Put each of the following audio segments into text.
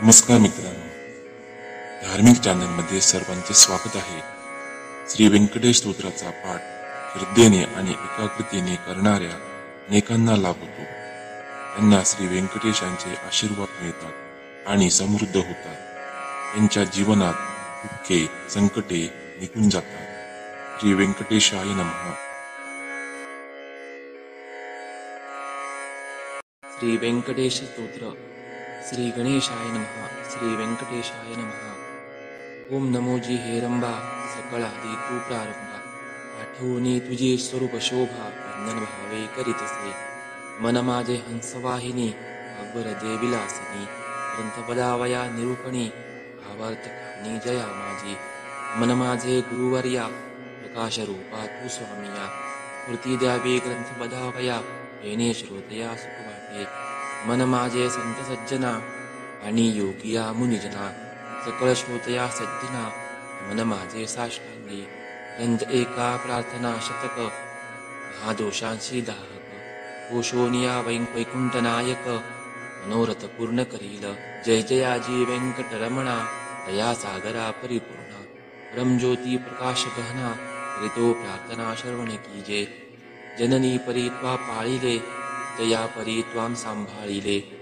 नमस्कार मित्रांनो, धार्मिक चॅनलमध्ये सर्वांचे स्वागत आहे. श्री व्यंकटेश स्तोत्राचा पाठ श्रद्धेने आणि एकाग्रतेने करणाऱ्या अनेकांना लाभ होतो. त्यांना श्री व्यंकटेशांचे आशीर्वाद मिळतात आणि समृद्ध होतात. त्यांच्या जीवनात दुःखे संकटे निघून जातात. श्री व्यंकटेशाय नमः. श्री व्यंकटेश स्तोत्र. श्री गणेशाय नमः. श्री व्यंकटेशाय नमः. ओम नमोजी हेरंबा, सकळ आदी तू प्रारंभा. आठवणी तुझी स्वरूप शोभा, वंदन भावे करीतसे. मन माझे हंसवाहिनी, अकबर देविलासिनी. ग्रंथपदावया निरूपणी, भावार्थ खाणी जया माझी. मन माझे गुरुवर्या, प्रकाश रूपा तू स्वामिया. स्फूर्ती द्यावी ग्रंथपदावया, येणे श्रोतया सुख वाटे. मन माझे संत सज्जना, आणि योगिया मुनिजना. सकळ श्रोतया सज्जना, मन माझे साष्टांगी. ग्रंथ एका प्रार्थना शतक, महादोषांशी दाहक. ओशोनिया वैकुंठ नायक, मनोरथ पूर्ण करील. जय जयाजी व्यंकटरमणा, दया सागरा परिपूर्ण. परमज्योती प्रकाश गहना, करितो प्रार्थना श्रवण कीजे. जननी परी त्वा पाळिले, दया परी त्वाम सांभाळिले.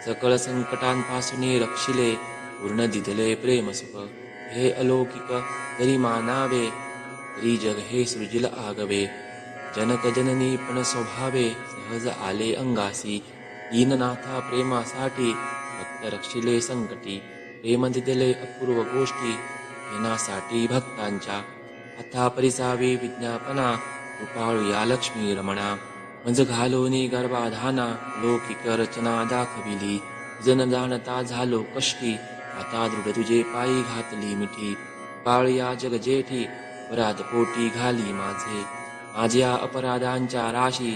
सकळ संकटांपासून रक्षिले, पूर्ण दिधले प्रेम सुख. हे अलौकिक तरी मानावे, तरी जग हे सृजिल आगवे. जनक जननी पण स्वभावे, सहज आले अंगासी. दीननाथा प्रेमासाठी, भक्त रक्षिले संकटी. प्रेम दिदले अपूर्व गोष्टी, येण्यासाठी भक्तांच्या. आता परिसावी विज्ञापना, कृपाळूया लक्ष्मी रमणा. मज घालोनी गर्भाधाना, लौकिक रचना दाखविली. जन जाणता झालो कष्टी, आता दृढ तुझे पायी घातली मिठी. पाळया जग जेठी, अपराध पोटी घाली माझे. माझ्या अपराधांच्या राशी,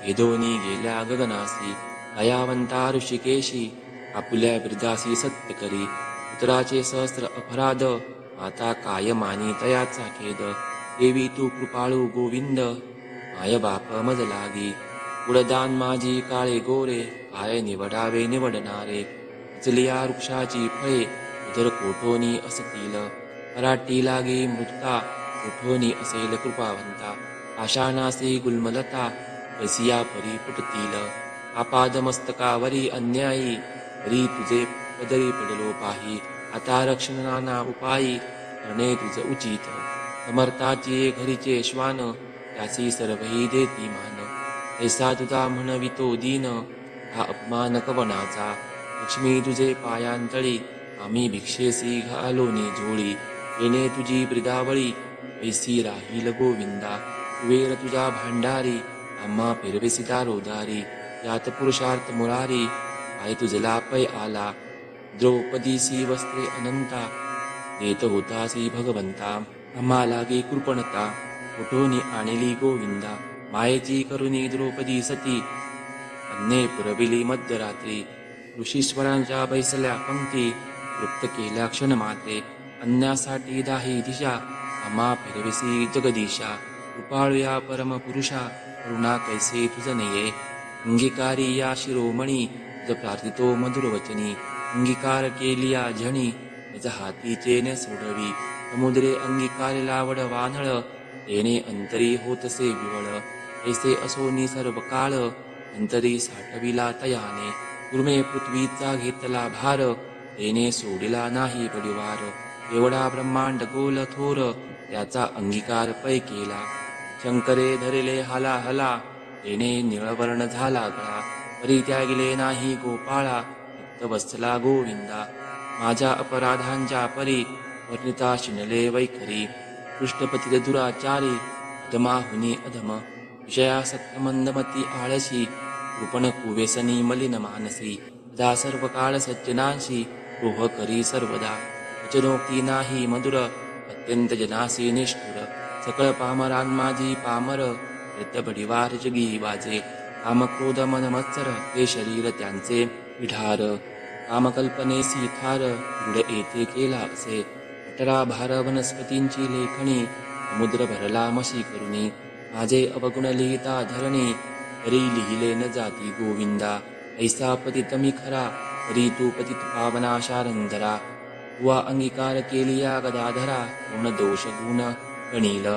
भेदोनी गेल्या गगनासी. दयावंता ऋषिकेशी, आपुल्या बिरदासी सत्य करी. पुत्राचे सहस्र अपराध, आता काय मानी तयाचा खेद. देवी तू कृपाळू गोविंद, माय बाप मज लागी. उडदान माझी काळे गोरे, काय निवडावे निवडणारे. उचलिया वृक्षाची फळे, उदर कोठोनी असतील. पराटी लागी मृतता, कोठोनी असेल कृपावंता. आशानासी गुलमलता, कैसिया परी फुटतील. आपाद मस्तकावरी अन्यायी, परी तुझे पदरी पडलो पाही. आता रक्षणाना उपायी, करणे तुझ उचित. समर्थाची घरीचे श्वान, त्यासी सर्वही देती मान. ऐसा तुझा म्हणवितो दीन, हा अपमान कवनाचा. लक्ष्मी तुझे पायांतळी, आम्ही भिक्षेसी घालोनी झोळी. येणे तुझी ब्रिदावळी, ऐसी राहील गोविंदा. कुबेर तुझ्या भांडारी, आम्हा फिरवेसी दारोदारी. यात पुरुषार्थ मुरारी, पाय तुझला पै आला. द्रौपदीसी वस्त्रे अनंता, देत होतासी भगवंता. आम्हा लागे कृपणता, कुठोनी आणली गोविंदा. मायेची करुणी द्रौपदी सती, अन्ने पुरविली मध्यरात्री. ऋषीश्वरांच्या बैसल्या पंक्ती, तृप्त केल्या क्षण मात्रे. अन्यासाठी दाही दिशा, आम्हा फिरविसी जगदीशा. कृपाळूया परम पुरुषा, करुणा कैसे तुझ नये. अंगीकारी या शिरोमणी, तुझ प्रार्थितो मधुर वचनी. अंगीकार केलिया झणी, निज हातीचे न सोडवी. समुद्रे अंगीकारिला वड वानळ, तेने अंतरी होतसे विवळ. ऐसे असोनी सर्व काळ, अंतरी साठविला तयाने. गुरुमे पृथ्वीचा घेतला भार, तेने सोडिला नाही पडिवार. एवढा ब्रह्मांड गोल थोर, त्याचा अंगीकार पै केला. शंकरे धरिले हाला हला, तेने निळवर्ण झाला गळा. परित्यागिले नाही गोपाळा, फक्त बसला गोविंदा. माझ्या अपराधांच्या परी, वर्णिता शिनले वैखरी. पृष्ठपती दुराचारी, अधमाहुनी अधम. विषयासक्त मंदमती आळशी, कृपण कुवेसनी मलिन मानसी. सदा सर्व काळ सज्जनांशी, रोह करी सर्वदा. वचनोक्ती नाही मधुर, अत्यंत जनासी निष्ठुर. सकळ पामरान माझी पामर, प्रत्यबडिवार जगी वाजे. कामक्रोध मन मत्सर, हे शरीर त्यांचे विढार. कामकल्पनेसी थार, दृढ येथे केला असे. अठरा भार वनस्पतींची लेखणी, समुद्र भरला मशी करुणी. माझे अवगुण लिहिता धरणी, तरी लिहिले न जाती गोविंदा. ऐसा पतित मी खरा, तरी तू पतित पावना शारंधरा, तुवा अंगीकार केलिया गदाधरा, कोण दोष गुण गणील,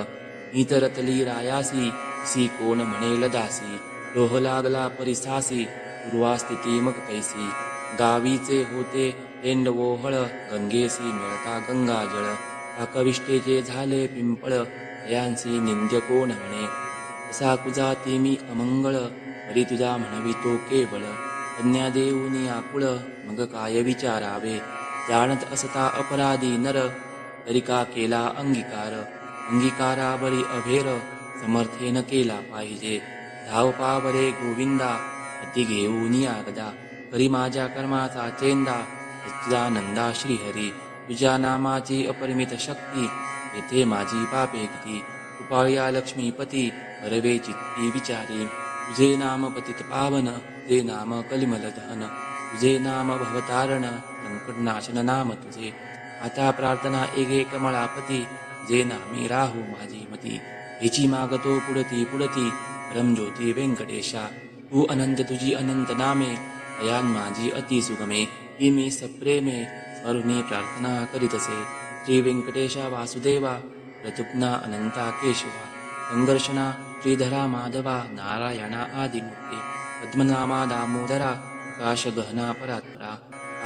इतरतली रायासी, सी कोण म्हणेल दासी, लोह लागला परिसासी, पूर्वास्थिती मग कैसी, गावीचे होते एंडवोहळ, गंगेसी मिळता गंगाजळ, पाकविष्टेचे झाले पिंपळ, यांसी निंद्य कोण म्हणे, असा कुजाती मी अमंगळ, परी तुझा म्हणवितो केवळ, कन्या देऊनी आकुळ, मग काय विचारावे, जाणत असता अपराधी नर, तरी का केला अंगीकार, अंगीकारावरी अभेर, समर्थेन केला पाहिजे, धाव पावरे गोविंदा, अति घेऊनी आगदा, करी माझ्या कर्माचा चेंदा, सच्चिदानंदा श्रीहरी, तुझ्या नामाची अपरिमित शक्ती, येथे माझी पापे किती, कृपाळया लक्ष्मीपती, करवे चित्ती विचारी, तुझे नाम पतित पावन, तुझे नाम कलिमल दहन, तुझे नाम भवतारण, संकटनाशन नाम तुझे, आता प्रार्थना एगे कमळापती, जे नामी राहू माझी मती, हेची मागतो पुढती पुढती, परमज्योती व्यंकटेशा, तू अनंत तुझी अनंत नामे, अयान माझी अति सुगमे, ही मी सप्रेमे स्मरुनी प्रार्थना करीतसे, श्री व्यंकटेशा वासुदेवा, ऋतुग्ना अनंता केशवा, संघर्षणा श्रीधरा माधवा, नारायणा आदिमूर्ती, पद्मनामा दामोदरा, काश गहना परात्परा,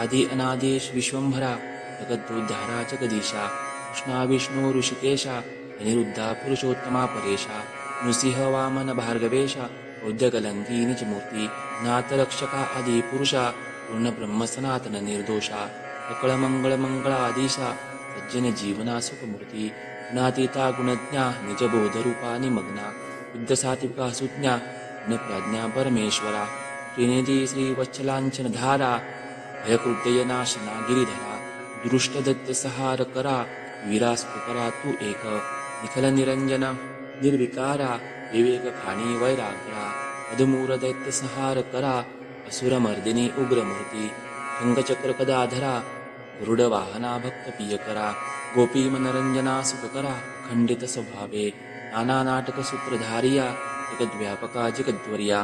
आदि अनादेश विश्वंभरा, जगद्दोद्धारा जगदीशा, कृष्णा विष्णू ऋषिकेशा, अनिरुद्धा पुरुषोत्तमा परेशा, नृसिंह वामन भार्गवेशा, औद्यकलंकी निजमूर्ती, नाथरक्षका आदि पुरुषा, पूर्ण ब्रह्म सनातन निर्दोषा, सकळ मंगळ मंगळाधीशा, सज्जन जीवना सुखमूर्ती, गुणातीता गुणज्ञा, निजबोधरूपा निमग्ना, शुद्ध सात्विका सुज्ञा, गुणप्रज्ञा परमेश्वरा, श्रीनिधी श्रीवत्सलांचन धारा, भयकृत्यय नाशना गिरिधरा, दृष्टदत्त सहार करा, वीरास्तुकरा तू एक, निखल निरंजन निर्विकारा, विवेक खाणी वैराग्रा, अधमूर दैत्य सहार करा, असुरमर्दिनी उग्रमूर्ती, शंखचक्र कदाधरा, गरुड वाहना भक्त पियकरा, गोपी मनरंजना सुखकरा, खंडित स्वभावे, नाना नाटक सूत्रधारिया, जगद्व्यापका जगद्वर्या,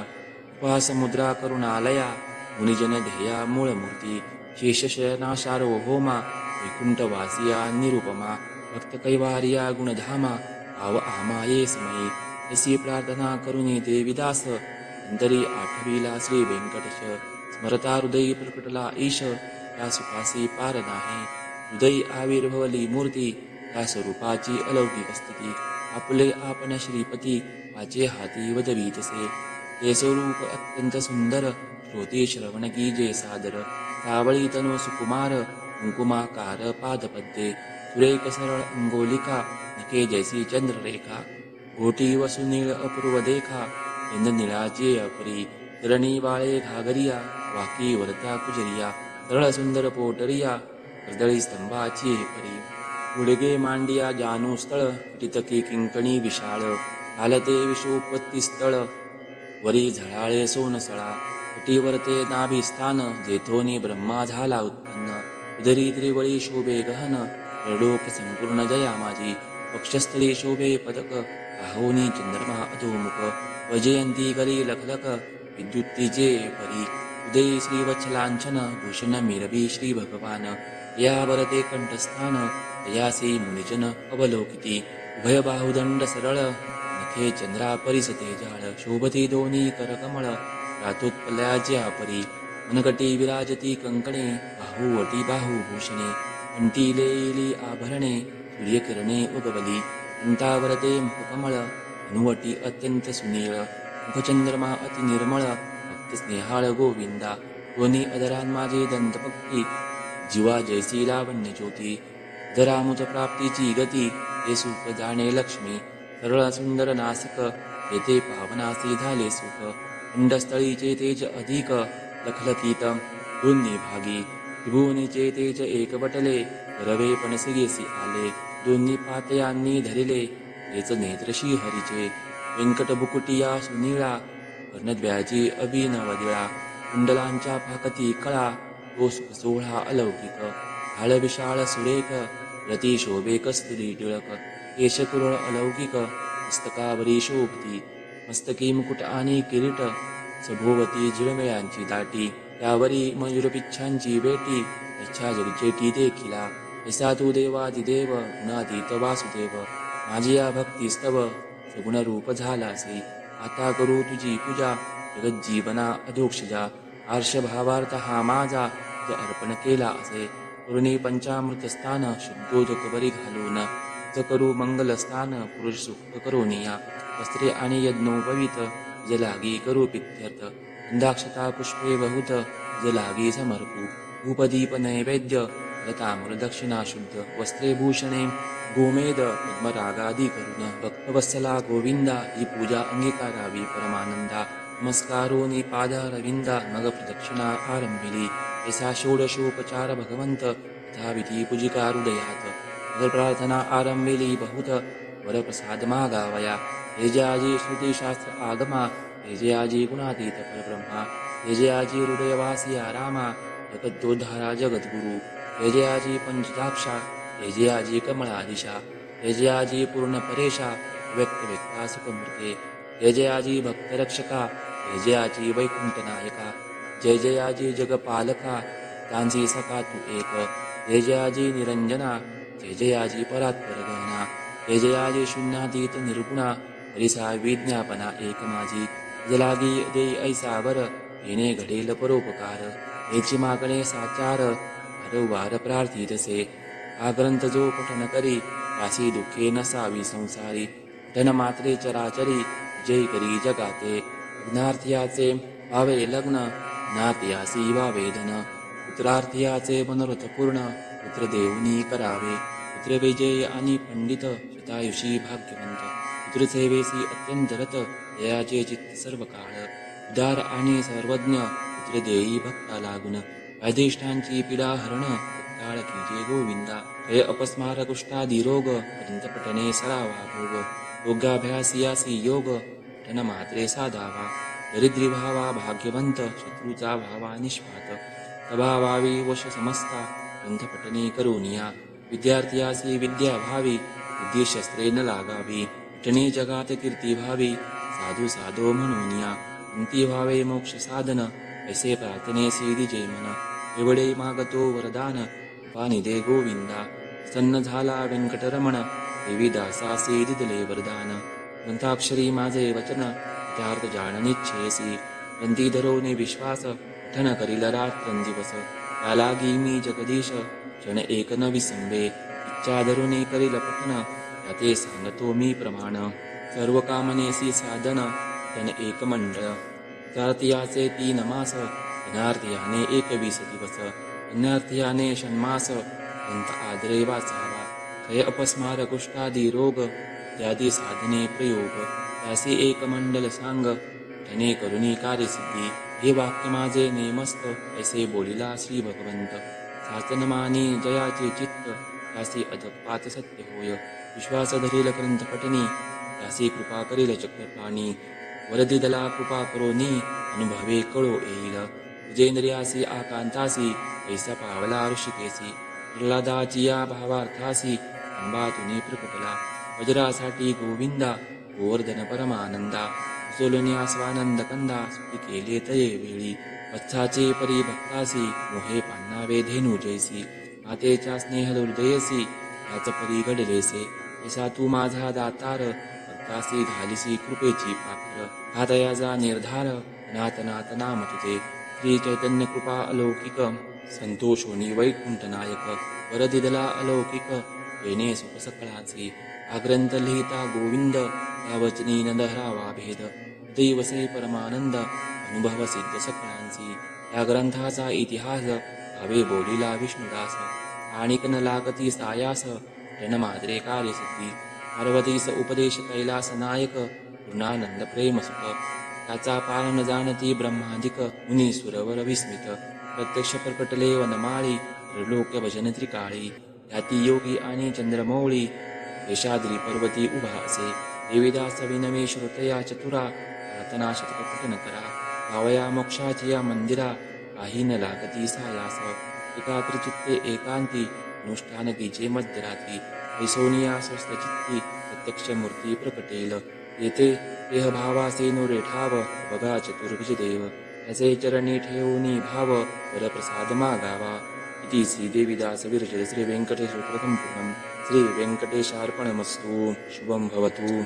उपासमुद्रा करुणालया, मुनिजन ध्येया मूळमूर्ती, शेषशयना सार्वभौमा, वैकुंठवासिया निरुपमा, भक्त कैवारिया गुणधामा, भाव आमाये समयी, अशी प्रार्थना करुणी देविदास, अंतरी आठवीला श्री व्यंकटेश, स्मरता हृदयी प्रकटला ईश, त्या सुखासी पार नाही, हृदयी आविर्भवली मूर्ती, त्या स्वरूपाची अलौकिक स्थिती, आपले आपण श्रीपती, वाचे हाती वदवीतसे, ते स्वरूप अत्यंत सुंदर, श्रोते श्रवण कीजे सादर, सावळी तनु सुकुमार, कुंकुमाकार पादपद्ये, सुरेख सरळ अंगोलिका, नखे जैसी चंद्ररेखा, घोटी व सुनीळ अपूर्व देखा, इंद्रनिळाचे अपरी, तरणी बाळे घागरिया, वाकी वरत्या कुजरिया, सरळ सुंदर पोटरिया, हृदळी स्तंभाची परी, गुडगे मांडिया जानू स्थळ, टितकी किंकणी विशाळ, हालते विषोपत्ती स्थळ, वरी झळाळे सोनसळा, कटीवर ते नाभिस्थान, जेथोनी ब्रह्मा झाला उत्पन्न, उदरी त्रिवळी शोभे गहन, रडोक संपूर्ण जया माझी, पक्षस्थळी शोभे पदक, आहोनी चंद्रमा अधोमुख, वजयंती करी लखलख, विद्युत्तीचे परी, उदय श्रीवत्सलांछन, भूषण मिरवी श्री भगवान, या वरते कंठस्थान, तयासी मुनिजन अवलोकिती, उभय बाहुदंड सरळ, नखे चंद्रा परिसते जाळ, शोभती दोन्ही करकमळ, रातोत्पल्याच्या परी, मनगटी विराजती कंकणे, बाहुवटी बाहुभूषणे, कंठी लेली आभरणे, सूर्यकिरणे उगवली, कंठावरते मुखकमळ, अनुवटी अत्यंत सुनीळ, मुखचंद्रमा अति निर्मळ, भक्त स्नेहाळ गोविंदा, दोन्ही अधरान माझे दंतपक्ती, जीवा जैसी लावण्य ज्योती, दरामुच प्राप्तीची गती, हे सुख जाणे लक्ष्मी, सरळ सुंदर नासिक, येथे पावनासी झाले सुख, खंडस्थळीचे तेज अधिक, लखलखीत दोन्ही भागी, त्रिभुवनीचे तेज एकवटले, रवे पण सिगेसी आले, दोन्ही पातयांनी धरिले, हेच नेत्र श्रीहरीचे, व्यंकट बुकुटिया सुनीळा, कर्णद्वयाची अभिनवदिळा, कुंडलांच्या फाकती कळा, तो सुख सोहळा अलौकिक, हाळ विशाळ सुरेख, रती शोभे कस्तुरी टिळक, केशकुरळ अलौकिक, मस्तकावरी शोभती, मस्तकी मुकुट आणि किरीट, सभोवती जिळमेळ्यांची दाटी, त्यावरी मयुरपिच्छांची बेटी इच्छा जगचेटी देखिला ऐसा तू देवादिदेव गुणातीत वासुदेव माझी या भक्तीस्तव सगुण रूप झालासी आता करू तुझी पूजा जगज्जीवना अधोक्षजा आर्ष भावार्थ हा माझा ज अर्पण केला असे करुणी पंचामृत स्थान शुद्धोदक बरी घालून ज करू मंगल स्थान पुरुष सुख करोनिया वस्त्रे आणि यज्ञोपवित ज लागी करू पित्यर्थ गंधाक्षता पुष्पे बहुत ज लागी समर्पू धूपदीप नैवेद्य लतामूल दक्षिणा शुद्ध वस्त्रे भूषणे गोमेद पद्मरागादी करुण भक्तवत्सला गोविंदा ही पूजा अंगीकारावी परमानंदा नमस्कारोनी पादारविंदा मग प्रदक्षिणा आरंभिली ऐसा षोडशोपचार भगवंत यथाविधी पूजिका हृदयात नगर प्रार्थना आरंभिली बहुत वरप्रसाद मागावया हे जे आजी श्रुतिशास्त्र आगमा हे जे आजी गुणातीत परब्रह्मा हे जे आजी हृदयवासी रामा जगद्दोद्धारा जगद्गुरु हे जे आजी पंचदाक्षा हे जे आजी कमळादिशा हे जे आजी पूर्ण परेशा व्यक्त व्यक्ता सुखमूर्ते हे जे आजी भक्तरक्षका हे जे आजी वैकुंठ नायका जय जय आजी जगपालका तांसी सखा तू एक हे जे आजी निरंजना जय जय आजी परात्पर गहना हे जे आजी शून्यातीत निर्गुणा हरिसा विज्ञापना एक माझी जलागी दे ऐसा वर येणे घडेल परोपकार हेची मागणे साचार वारंवार प्रार्थितसे हा ग्रंथ जो पठन करी त्यासी दुःखे नसावी संसारी धन मात्रे चराचरी जय करी जगाते लग्नार्थीयाचे भावे लग्न ज्ञातियासी वावेदन पुत्रार्थीयाचे मनोरथ पूर्ण पुत्र देवनी करावे पुत्र विजय आणि पंडित शतायुषी भाग्यवंत पुत्र सेवेसी अत्यंत रत दयाचे चित्त सर्व काळ उदार आणि सर्वज्ञ पुत्र देई भक्ता लागून वैदिष्ठांची पीडा हरण तत्काळ कीजे गोविंदा हे अपस्मार कुष्ठादी रोग पर्यंत पठणे सरावा भोग योगाभ्यासियासी योग पठन मात्रे साधावा दरिद्री भावा भाग्यवंत शत्रूचा भावा निष्पात स्वभावावी वश समस्ता ग्रंथ पठणे करोनिया विद्यार्थीयासी विद्या भावी बुद्धिशस्त्रे न लागावी पठणे जगात कीर्ती भावी साधू साधो म्हणूनिया अंती भावे मोक्ष साधन ऐसे प्रार्थने सीधी जय मन एवढे मागतो वरदान पाणी दे गोविंदा सन्न झाला व्यंकटरमण देवी दासासी दिदले वरदान ग्रंथाक्षरी माझे वचन त्यार्थ जाणनिच्छेसी ग्रंथी धरोने विश्वास पठन करील रात्रंदिवस त्यालागी मी जगदीश क्षण एक न विसंबे इच्छा धरुने करील पठन त्याते सांगतो मी प्रमाण सर्व कामनेसी साधन तन एक मंडळ चारतियाचे 3 मास अनार्थियाने 21 दिवस अनार्थियाने षण्मास ग्रंथ आदरे वाचावा क्षय अपस्मार कुष्ठादी रोग त्यादी साधने प्रयोग त्यासी एक मंडल सांग धने करुणी कार्यसिद्धी हे वाक्य माझे नेमस्त ऐसे बोलिला श्री भगवंत शासनमानी जयाचे चित्त त्यासी अधपात सत्य होय विश्वास धरील ग्रंथ पठनी त्यासी कृपा करील चक्रपाणी वरदिदला कृपा करोनी अनुभवे कळो येईल उजेंद्रियासी आकांतासी ऐसा पावला ऋषिकेसी प्रल्हादाची या भावार्थासी अंबातुनी प्रकटला वज्रासाठी गोविंदा गोवर्धन परमानंदा सोलन्या स्वानंद कंदा सुखी केले तये वेळी वत्साचे परी भक्तासी मोहे पान्नावे धेनु जैसी मातेच्या स्नेह हृदयसी याच परी घडलेसे ऐसा तू माझा दातार भक्तासी घालिसी कृपेची पात्र हा दयाचा निर्धार नाथ नाथ नाम तुझे श्री चैतन्य कृपा अलौकिक संतोषोनी वैकुंठ नायक वरदिदला अलौकिक येणे सुख सकळाचे हा ग्रंथ लिहिता गोविंद या वचनी न दहरावा भेद दैवसे परमानंद अनुभव सिद्ध सकळांची या ग्रंथाचा इतिहास भावे बोलिला विष्णुदास आणिक न लागती सायास जनमाद्रे कार्यसिद्धी पार्वतीस उपदेश कैलास नायक पूर्णानंद प्रेम सुख त्याचा पार न जाणती ब्रह्मादिक मुनी सुरवर विस्मित प्रत्यक्ष प्रकटले वनमाळी त्रिलोक्य भजन त्रिकाळी त्याती योगी आणि चंद्रमौळी शेषाद्री पर्वती उभा असे देवीदास विनमे श्रोतया चतुरा प्रार्थना शतक पठन करा भावया मोक्षाची या मंदिरा काही न लागती सायास एकाग्र चित्ते एकांती अनुष्ठान कीचे मध्यरात्री ऐसोनिया स्वस्थ चित्ती प्रत्यक्ष मूर्ती प्रकटेल येथे देह भावासे नो रेठाव बघा चतुर्भुज देव त्याचे चरणी ठेवूनी भाव वरप्रसाद मागावा. इति श्रीदेवीदास विरचित श्री व्यंकटेश प्रथम पूर्णम. श्री व्यंकटेशार्पणमस्तु. शुभम भवतु.